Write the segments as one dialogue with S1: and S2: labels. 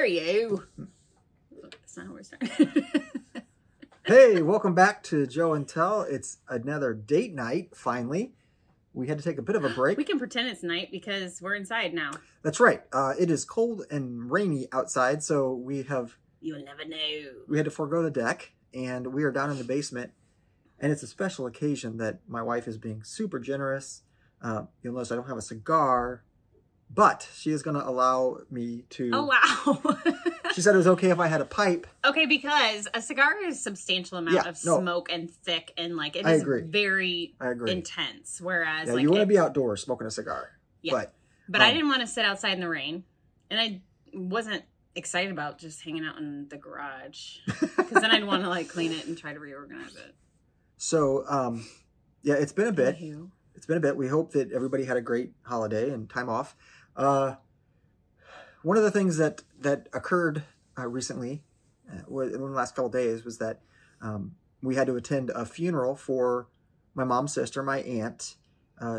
S1: dare you? That's not how we're starting.
S2: Hey, welcome back to Joe and Tell. It's another date night, finally. We had to take a bit of a break.
S1: We can pretend it's night because we're inside now.
S2: That's right. It is cold and rainy outside, so
S1: You'll never know.
S2: We had to forego the deck, and we are down in the basement. And it's a special occasion that my wife is being super generous. You'll notice I don't have a cigar, but she is going to allow me to...
S1: Oh, wow.
S2: She said it was okay if I had a pipe.
S1: Okay, because a cigar is a substantial amount of smoke and thick, and like it is very intense. Whereas, like,
S2: you want to be outdoors smoking a cigar.
S1: Yeah, but I didn't want to sit outside in the rain, and I wasn't excited about just hanging out in the garage because then I'd want to like clean it and try to reorganize it.
S2: So, yeah, it's been a bit. It's been a bit. We hope that everybody had a great holiday and time off. One of the things that occurred recently, in the last couple of days, was that we had to attend a funeral for my mom's sister, my aunt.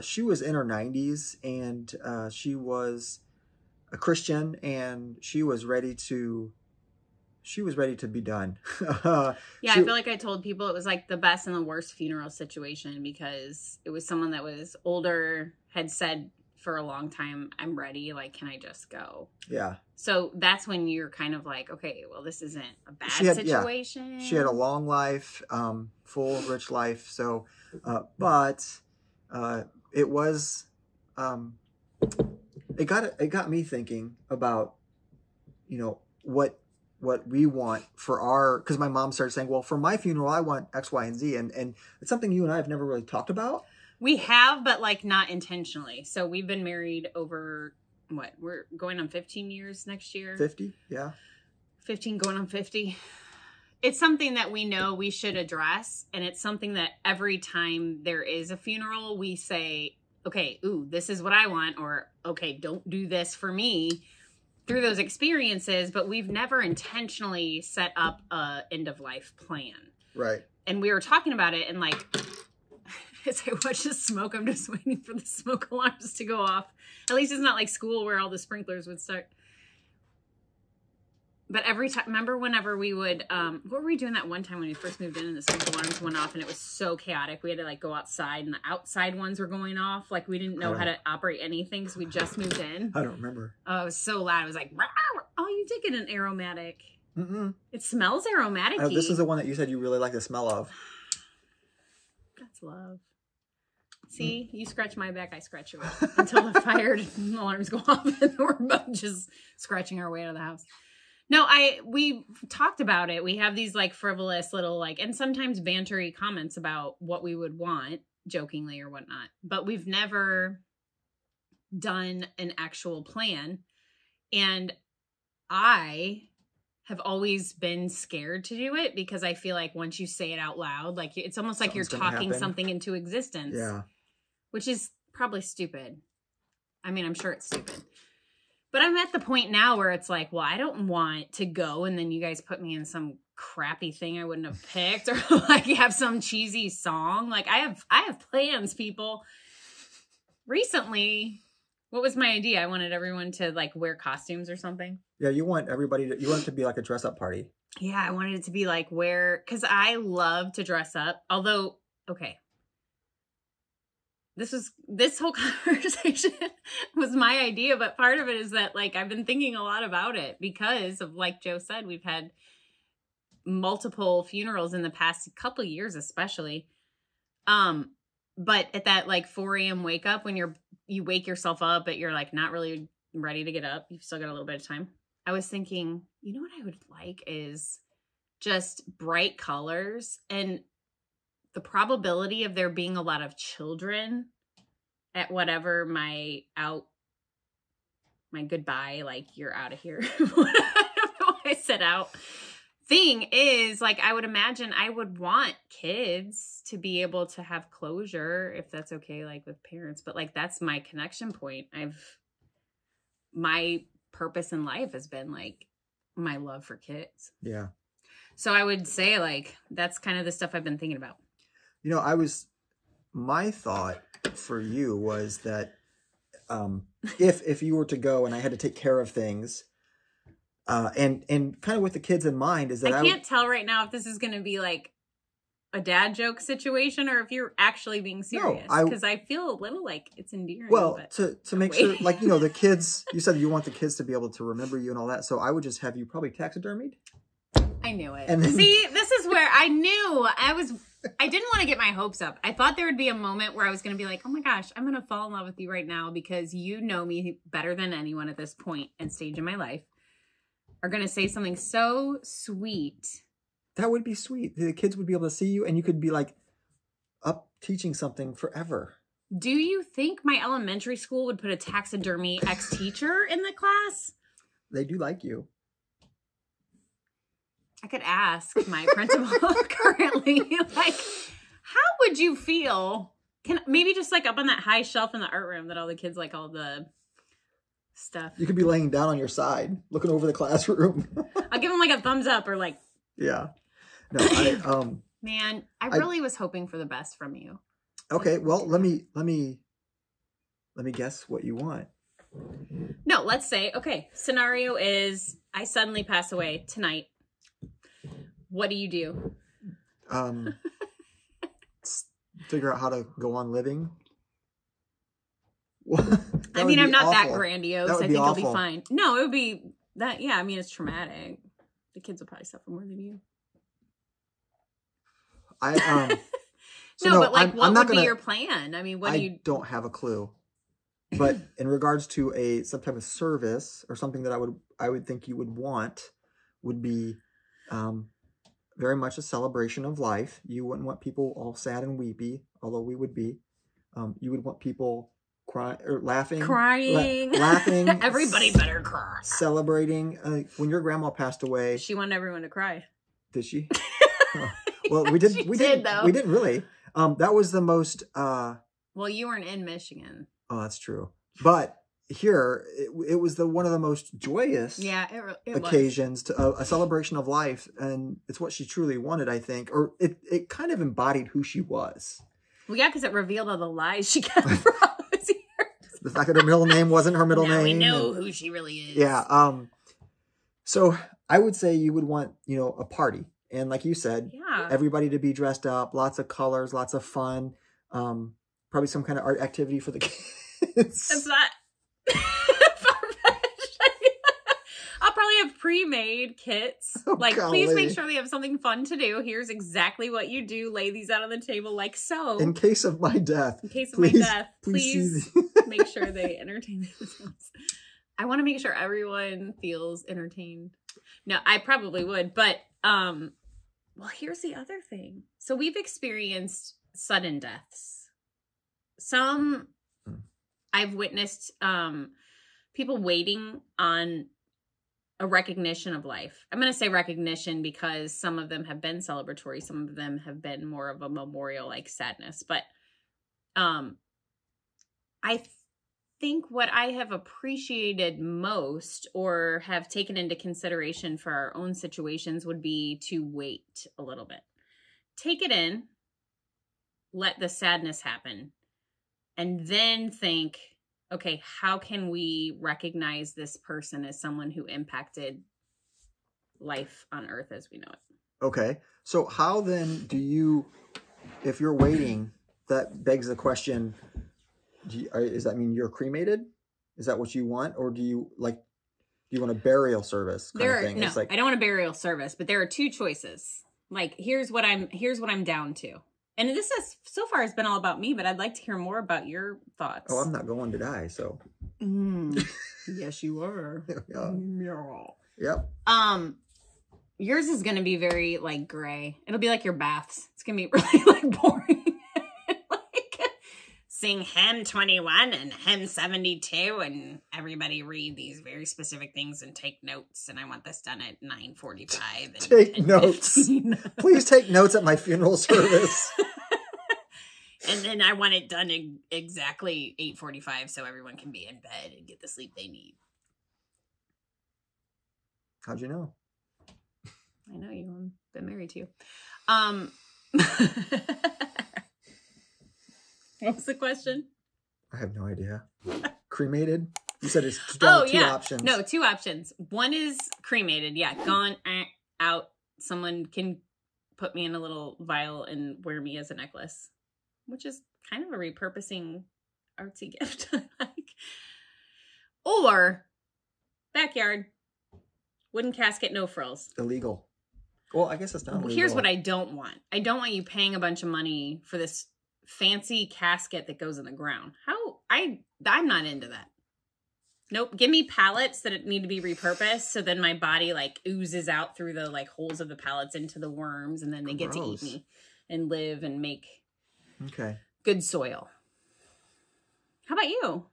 S2: She was in her 90s, and she was a Christian, and she was ready to be done.
S1: I feel like I told people it was like the best and the worst funeral situation because it was someone that was older, had said for a long time, I'm ready. Like, can I just go?
S2: Yeah.
S1: So that's when you're kind of like, okay, well, this isn't a bad situation.
S2: Yeah. She had a long life, full, rich life. So, but it was, it got me thinking about, you know, what we want for our, because my mom started saying, well, for my funeral, I want X, Y, and Z. And it's something you and I have never really talked about.
S1: We have, but like not intentionally. So we've been married over what? We're going on 15 years next year.
S2: 50, yeah.
S1: 15 going on 50. It's something that we know we should address. And it's something that every time there is a funeral, we say, okay, ooh, this is what I want. Or, okay, don't do this for me through those experiences. But we've never intentionally set up a end of life plan.
S2: Right. And
S1: we were talking about it and like... As I watch the smoke, I'm just waiting for the smoke alarms to go off. At least it's not like school where all the sprinklers would start. But every time, remember whenever we would, what were we doing that one time when we first moved in and the smoke alarms went off and it was so chaotic. We had to like go outside and the outside ones were going off. Like we didn't know how to operate anything because we just moved in.
S2: I don't remember.
S1: Oh, it was so loud. It was like, oh, you did get an aromatic.
S2: Mm-mm.
S1: It smells aromatic.
S2: This is the one that you said you really like the smell of.
S1: That's love. See, you scratch my back, I scratch yours until the fire alarms go off and we're both just scratching our way out of the house. No, we talked about it. We have these like frivolous little like, and sometimes bantery comments about what we would want, jokingly or whatnot. But we've never done an actual plan. And I have always been scared to do it because I feel like once you say it out loud, like it's almost like you're talking something into existence.
S2: Yeah.
S1: Which is probably stupid. I mean, I'm sure it's stupid. But I'm at the point now where it's like, well, I don't want to go and then you guys put me in some crappy thing I wouldn't have picked or like have some cheesy song. Like I have plans, people. Recently, what was my idea? I wanted everyone to like wear costumes or something.
S2: Yeah, you want it to be like a dress up party.
S1: Yeah, I wanted it to be like because I love to dress up. Although, okay. This whole conversation was my idea, but part of it is that like I've been thinking a lot about it because of, like Joe said, we've had multiple funerals in the past couple of years, especially. But at that like 4 a.m. wake up when you wake yourself up, but you're like not really ready to get up. You've still got a little bit of time. I was thinking, you know what I would like is just bright colors and the probability of there being a lot of children at whatever my goodbye, like you're out of here. I don't know why I said out thing is like, I would imagine I would want kids to be able to have closure if that's okay, like with parents, but like, that's my connection point. My purpose in life has been like my love for kids.
S2: Yeah.
S1: So I would say like, that's kind of the stuff I've been thinking about.
S2: You know, my thought for you was that if you were to go and I had to take care of things, And kind of with the kids in mind is that
S1: I can't tell right now if this is going to be like a dad joke situation or if you're actually being serious, because I feel a little like it's endearing.
S2: Well,
S1: but
S2: to make sure, like, you know, the kids, you said you want the kids to be able to remember you and all that. So I would just have you probably taxidermied.
S1: I knew it.
S2: And then,
S1: see, this is where I knew I didn't want to get my hopes up. I thought there would be a moment where I was going to be like, oh my gosh, I'm going to fall in love with you right now because you know me better than anyone at this point and stage in my life. Are going to say something so sweet.
S2: That would be sweet. The kids would be able to see you and you could be like up teaching something forever.
S1: Do you think my elementary school would put a taxidermy ex-teacher in the class?
S2: They do like you.
S1: I could ask my principal currently, like, how would you feel? Maybe just like up on that high shelf in the art room that all the kids like all the stuff.
S2: You could be laying down on your side, looking over the classroom.
S1: I'll give them like a thumbs up or like.
S2: Yeah. No,
S1: man, I really was hoping for the best from you.
S2: Okay, well, let me guess what you want.
S1: No, let's say, okay, scenario is I suddenly pass away tonight. What do you do?
S2: Figure out how to go on living.
S1: I mean, I'm not that grandiose. I think
S2: awful.
S1: I'll be fine. No, it would be that. Yeah, I mean, it's traumatic. The kids will probably suffer more than you.
S2: So
S1: no, but like, what would be your plan? I mean, what do you?
S2: I don't have a clue. But in regards to some type of service or something that I would think you would want would be very much a celebration of life. You wouldn't want people all sad and weepy, although we would be. You would want people crying or laughing. Laughing.
S1: Everybody better cry.
S2: Celebrating. When your grandma passed away.
S1: She wanted everyone to cry.
S2: Did she? Well, we didn't really. That was the most.
S1: Well, you weren't in Michigan.
S2: Oh, that's true. But here, it was one of the most joyous occasions to a celebration of life, and it's what she truly wanted, I think, or it kind of embodied who she was.
S1: Well, yeah, because it revealed all the lies she kept for all those years.
S2: The fact that her middle name wasn't her middle name.
S1: We know who she really is.
S2: Yeah. So I would say you would want, a party. And like you said, everybody to be dressed up, lots of colors, lots of fun, probably some kind of art activity for the kids.
S1: It's not far-fetched. I'll probably have pre-made kits. Please make sure they have something fun to do. Here's exactly what you do. Lay these out on the table like so.
S2: In case of my death.
S1: Please make sure they entertain themselves. I want to make sure everyone feels entertained. No, I probably would, but well, here's the other thing. So we've experienced sudden deaths. Some I've witnessed people waiting on a recognition of life. I'm going to say recognition because some of them have been celebratory. Some of them have been more of a memorial, like sadness. But I think what I have appreciated most or have taken into consideration for our own situations would be to wait a little bit. Take it in. Let the sadness happen. And then think, okay, how can we recognize this person as someone who impacted life on earth as we know it?
S2: Okay. So how then do you, if you're waiting, that begs the question, does that mean you're cremated? Is that what you want? Or do you want a burial service kind of thing?
S1: No, I don't want a burial service, but there are two choices. Like, here's what I'm down to. And this so far has been all about me, but I'd like to hear more about your thoughts.
S2: Oh, I'm not going to die, so.
S1: Yes, you are.
S2: Yeah.
S1: Yep. Yours is going to be very, gray. It'll be like your baths. It's going to be really, boring. Sing hymn 21 and hymn 72, and everybody read these very specific things and take notes. And I want this done at 9:45.
S2: Take notes. Please take notes at my funeral service.
S1: And then I want it done exactly 8:45 so everyone can be in bed and get the sleep they need.
S2: How'd you know?
S1: I know you. I've been married to you. What was the question?
S2: I have no idea. Cremated? You said it's two options.
S1: No, 2 options. One is cremated. Yeah, gone, out. Someone can put me in a little vial and wear me as a necklace, which is kind of a repurposing artsy gift. Or backyard, wooden casket, no frills.
S2: Illegal. Well, I guess it's not illegal.
S1: Here's what I don't want. I don't want you paying a bunch of money for this fancy casket that goes in the ground. I'm not into that. Nope. Give me pallets that need to be repurposed. So then my body like oozes out through the like holes of the pallets into the worms, and then they get to eat me and live and make good soil. How about you?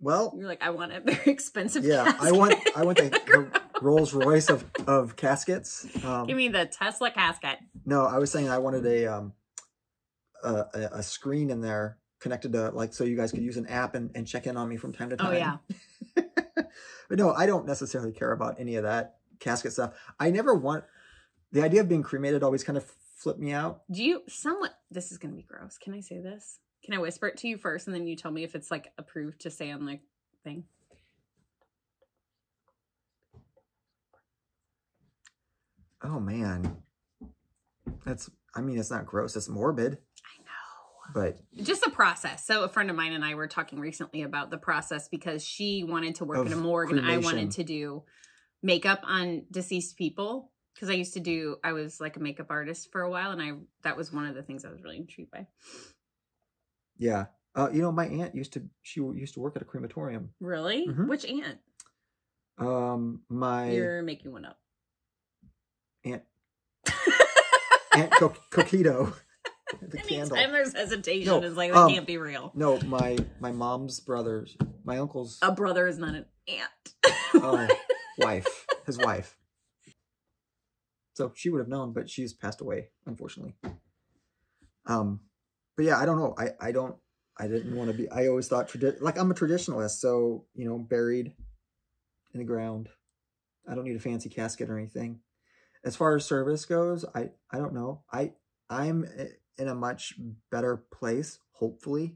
S2: Well,
S1: you're like, I want a very expensive
S2: casket.
S1: I
S2: want the Rolls Royce of caskets.
S1: Give me the Tesla casket.
S2: No, I was saying I wanted a screen in there connected to, like, so you guys could use an app and check in on me from time to time.
S1: Oh, yeah.
S2: But no, I don't necessarily care about any of that casket stuff. I never want, the idea of being cremated always kind of flipped me out. This is going to be gross. Can I say this? Can I whisper it to you first and then you tell me if it's like approved to say on the thing? Oh, man. It's not gross. It's morbid. But
S1: just the process. So a friend of mine and I were talking recently about the process because she wanted to work in a morgue cremation. And I wanted to do makeup on deceased people because I was like a makeup artist for a while, and that was one of the things I was really intrigued by.
S2: Yeah. My aunt used to work at a crematorium.
S1: Really? Mm-hmm. Which aunt? You're making one up.
S2: Aunt Coquito. The candle.
S1: Anytime there's hesitation, it's like, that can't be real.
S2: No, my mom's brothers, my uncle's.
S1: A brother is not an aunt.
S2: Wife. His wife. So she would have known, but she's passed away, unfortunately. But yeah, I don't know. I didn't want to be, I always thought, I'm a traditionalist, so, buried in the ground. I don't need a fancy casket or anything. As far as service goes, I don't know. I'm in a much better place, hopefully.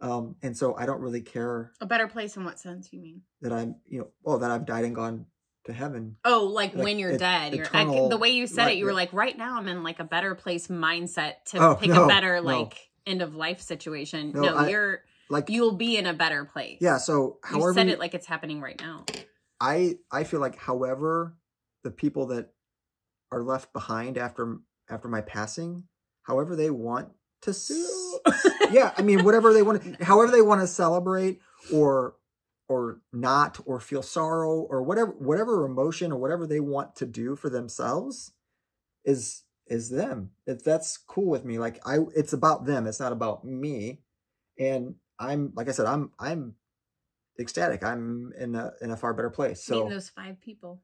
S2: And so I don't really care.
S1: A better place in what sense you mean?
S2: That I'm, that I've died and gone to heaven.
S1: Oh, like when you're dead. The way you said it, you were like, right now I'm in like a better place mindset to pick a better end of life situation. You'll be in a better place.
S2: Yeah, so however.
S1: You said it like it's happening right now.
S2: I feel like however the people that are left behind after my passing, however they want to, whatever they want, however they want to celebrate or not, or feel sorrow or whatever emotion or whatever they want to do for themselves is them. That's cool with me. Like it's about them. It's not about me. And I'm, like I said, I'm ecstatic. I'm in a far better place. So
S1: meeting those 5 people.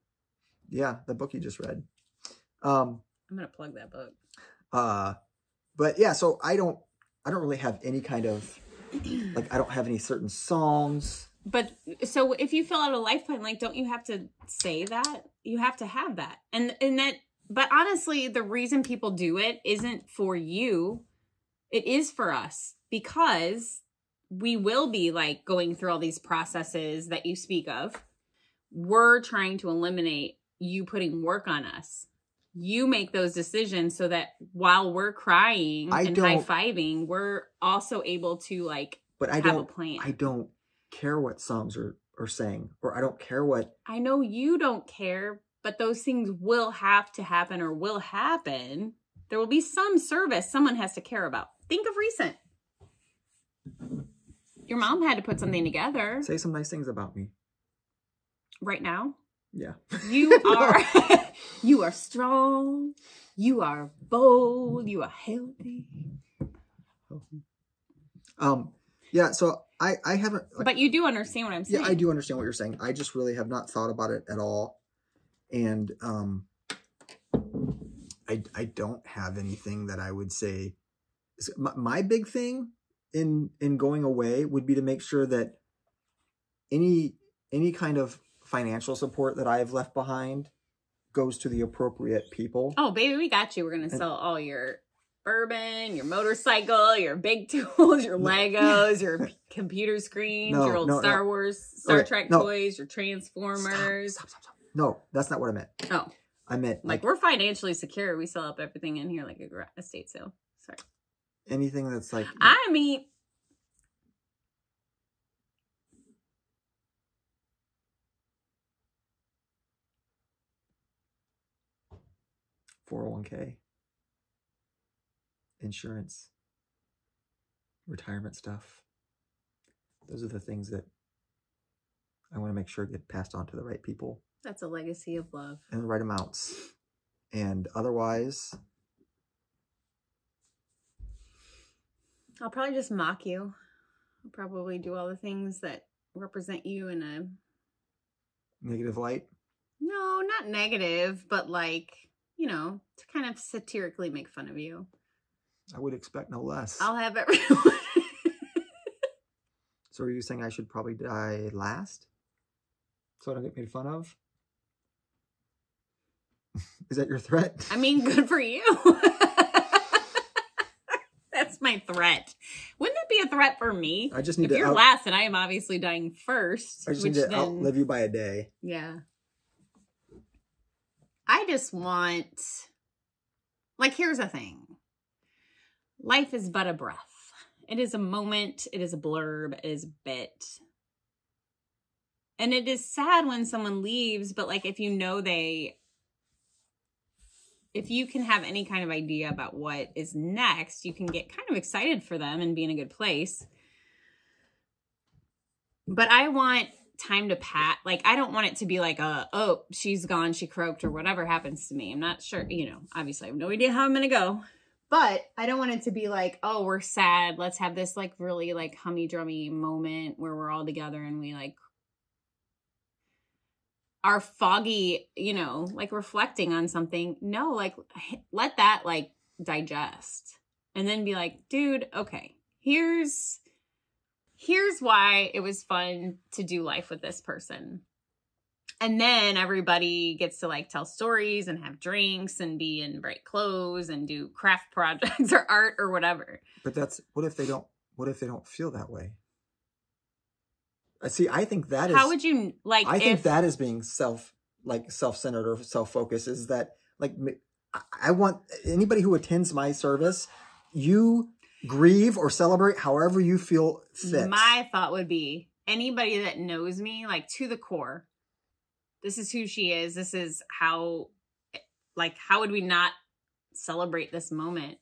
S2: Yeah. The book you just read.
S1: I'm going to plug that book.
S2: But yeah, so I don't really have any kind of, I don't have any certain songs.
S1: But so if you fill out a life plan, don't you have to say that? You have to have that. And that, but honestly, the reason people do it isn't for you. It is for us, because we will be going through all these processes that you speak of. We're trying to eliminate you putting work on us. You make those decisions so that while we're crying and high-fiving, we're also able to have a plan.
S2: I don't care what songs are saying, or I don't care what.
S1: I know you don't care, but those things will have to happen or will happen. There will be some service someone has to care about. Think of recent. Your mom had to put something together.
S2: Say some nice things about me.
S1: Right now?
S2: Yeah.
S1: You are strong. You are bold. You are healthy.
S2: Yeah, so I haven't.
S1: But you do understand what I'm saying.
S2: Yeah, I do understand what you're saying. I just really have not thought about it at all. And I don't have anything that I would say. My big thing in going away would be to make sure that any kind of financial support that I have left behind goes to the appropriate people.
S1: Oh, baby, we got you. We're going to sell all your bourbon, your motorcycle, your big tools, your Legos, your computer screens, your old Star Wars, Star Trek toys, your Transformers.
S2: Stop. No, that's not what I meant.
S1: Oh.
S2: I meant
S1: like we're financially secure. We sell up everything in here like a estate sale. Sorry.
S2: Anything that's like...
S1: I mean...
S2: 401k, insurance, retirement stuff. Those are the things that I want to make sure get passed on to the right people.
S1: That's a legacy of love.
S2: And the right amounts. And otherwise...
S1: I'll probably just mock you. I'll probably do all the things that represent you in a...
S2: negative light?
S1: No, not negative, but like... you know, to kind of satirically make fun of you.
S2: I would expect no less.
S1: I'll have everyone.
S2: So are you saying I should probably die last? So I don't get made fun of? Is that your threat?
S1: I mean, good for you. That's my threat. Wouldn't it be a threat for me?
S2: I just need
S1: if you're last and I am obviously dying first.
S2: I just need to outlive you by a day.
S1: Yeah. I just want, like, here's the thing. Life is but a breath. It is a moment. It is a blurb. It is a bit. And it is sad when someone leaves, but like, if you know if you can have any kind of idea about what is next, you can get kind of excited for them and be in a good place. But I want time to pat. Like, I don't want it to be like, oh, she's gone, she croaked, or whatever happens to me. I'm not sure, you know, obviously I have no idea how I'm going to go. But I don't want it to be like, oh, we're sad. Let's have this like really like hummy-drummy moment where we're all together and we like are foggy, you know, like reflecting on something. No, like let that like digest and then be like, dude, okay, here's why it was fun to do life with this person. And then everybody gets to like tell stories and have drinks and be in bright clothes and do craft projects or art or whatever.
S2: But that's, what if they don't feel that way? See, I think that is...
S1: How would you, like,
S2: I think that is being self-centered or self-focused, is that, like, I want anybody who attends my service, you grieve or celebrate however you feel fit.
S1: My thought would be, anybody that knows me, like, to the core, this is who she is, this is how, like, how would we not celebrate this moment?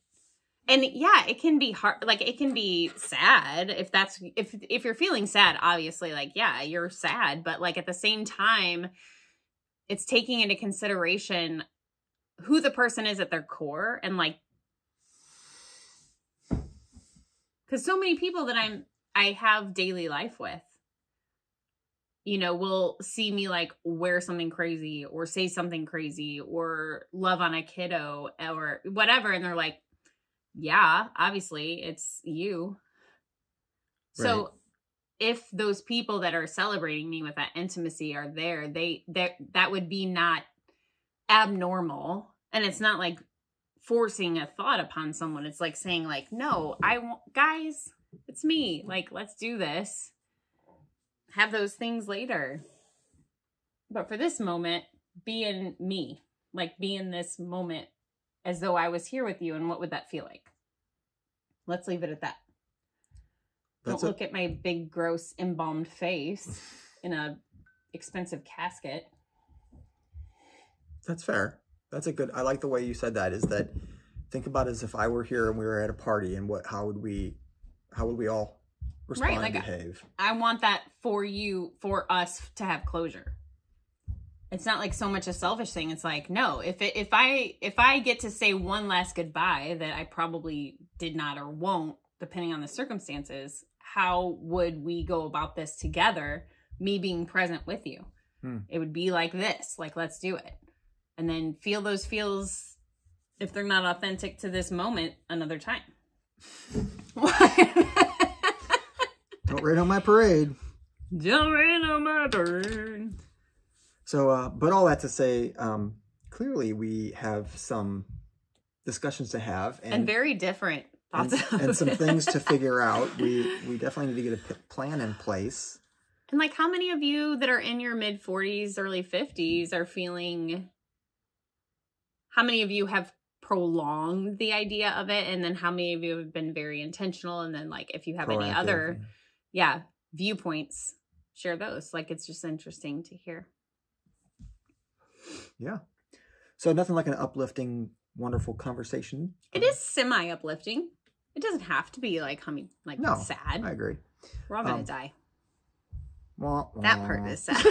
S1: And yeah, it can be hard, like it can be sad if you're feeling sad, obviously, like, yeah, you're sad, but like at the same time, it's taking into consideration who the person is at their core. And like, because so many people that I have daily life with, you know, will see me like wear something crazy or say something crazy or love on a kiddo or whatever. And they're like, yeah, obviously it's you. Right. So if those people that are celebrating me with that intimacy are there, that would be not abnormal. And it's not like forcing a thought upon someone. It's like saying like, no, guys, it's me. Like, let's do this. Have those things later. But for this moment, be in me. Like, be in this moment as though I was here with you. And what would that feel like? Let's leave it at that. Don't look at my big, gross, embalmed face in a expensive casket.
S2: That's fair. That's a good, I like the way you said that, is that think about it as if I were here and we were at a party, and how would we all respond, right, like, and behave?
S1: I want that for us to have closure. It's not like so much a selfish thing. It's like, no, if I get to say one last goodbye that I probably did not or won't, depending on the circumstances, how would we go about this together, me being present with you? It would be like this, like, let's do it. And then feel those feels, if they're not authentic to this moment, another time.
S2: Don't rain on my parade.
S1: Don't rain on my parade.
S2: So, but all that to say, clearly we have some discussions to have.
S1: And very different thoughts.
S2: And some things to figure out. We definitely need to get a plan in place.
S1: And like, how many of you that are in your mid 40s, early 50s are feeling, how many of you have prolonged the idea of it? And then how many of you have been very intentional? And then like, if you have any other, viewpoints, share those. Like, it's just interesting to hear.
S2: Yeah. So nothing like an uplifting, wonderful conversation.
S1: It is semi-uplifting. It doesn't have to be like sad.
S2: I agree.
S1: We're all gonna die.
S2: Wah, wah.
S1: That part is sad.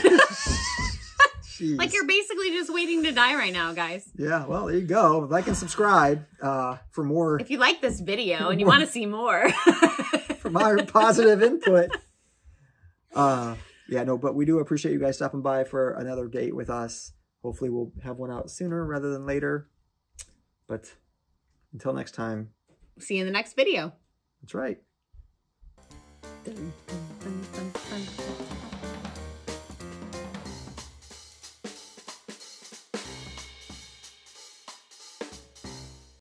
S1: Like, you're basically just waiting to die right now, guys.
S2: Yeah, well, there you go. Like and subscribe for more.
S1: If you like this video and you want to see more.
S2: For my positive input. But we do appreciate you guys stopping by for another date with us. Hopefully we'll have one out sooner rather than later. But until next time.
S1: See you in the next video.
S2: That's right.